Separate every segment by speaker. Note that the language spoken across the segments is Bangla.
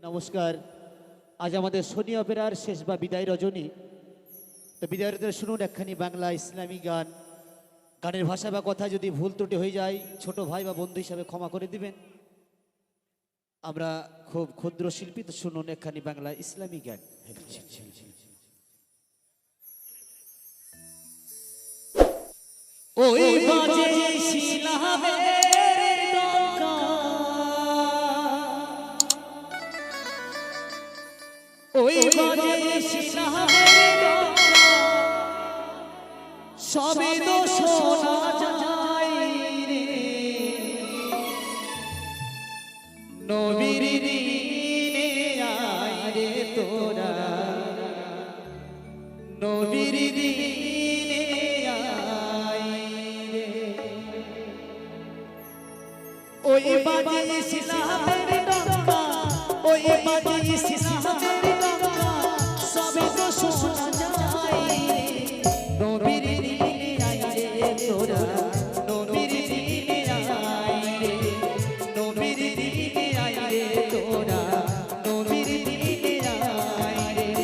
Speaker 1: নমস্কার। আজ আমাদের শনি অপেরার শেষ বা বিদায় রজনী। তো বিদায় রজনী শুনুন একখানি বাংলা ইসলামী গান। গানের ভাষা বা কথা যদি ভুল ত্রুটি হয়ে যায় ছোট ভাই বা বন্ধু হিসাবে ক্ষমা করে দিবেন। আমরা খুব ক্ষুদ্র শিল্পী, তো শুনুন একখানি বাংলা ইসলামী গান। ওই বাজে শিলাবের ডঙ্কা, ওই বাজে শিলাবের ডঙ্কা, সবে তো শোনা যায় রে নবীর দিনে আয় রে তোরা, নবীর দিনে আয় রে। ওই বাজে শিলাবের ডঙ্কা, ওই বাজে শিলাবের ডঙ্কা, সবে তো শোনা যায় রে নবীর দিনে আয় রে তোরা, নবীর দিনে আয় রে, নবীর দিনে আয় রে তোরা, নবীর দিনে আয় রে।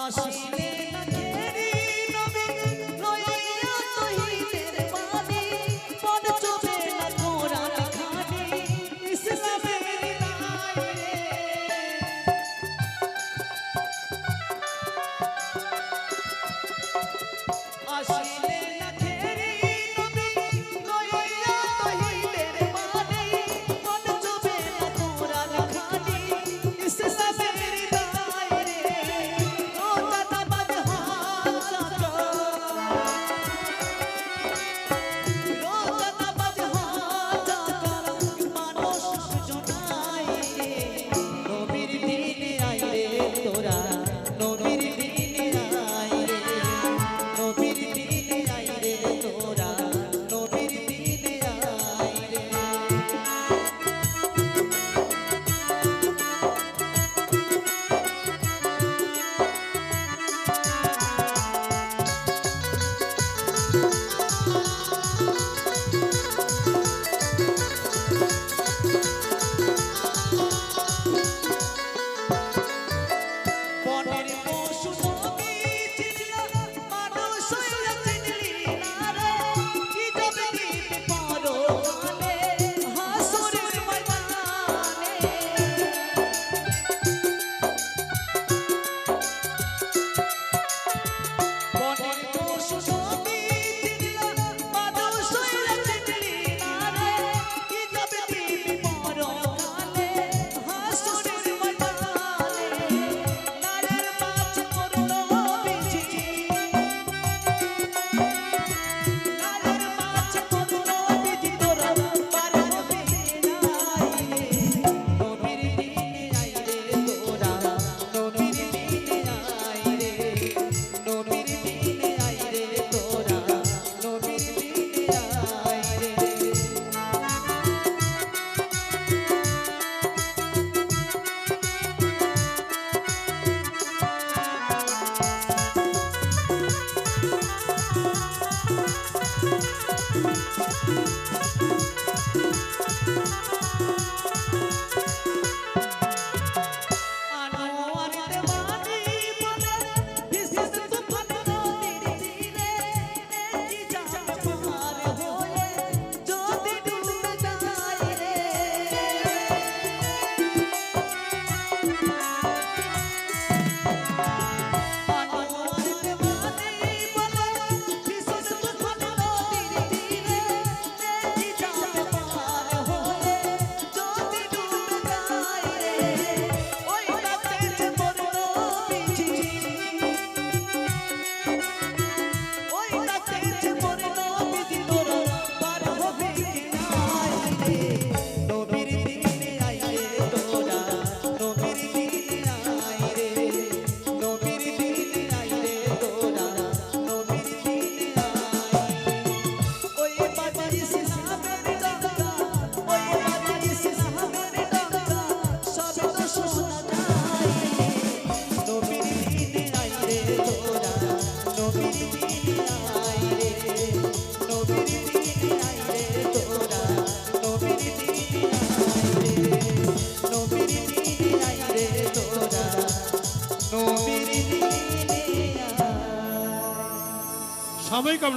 Speaker 1: আসিলে না ঘেরি নবী লইয়া তহিদের বাণী, পঞ্চমে না কোরআন খানি, ইসলামের নাই রে। আসিলে না ঘেরি নবী লইয়া তহিদের বাণী, পঞ্চমে না কোরআন খানি, ইসলামের নাই রে।
Speaker 2: সাময়িক আমরা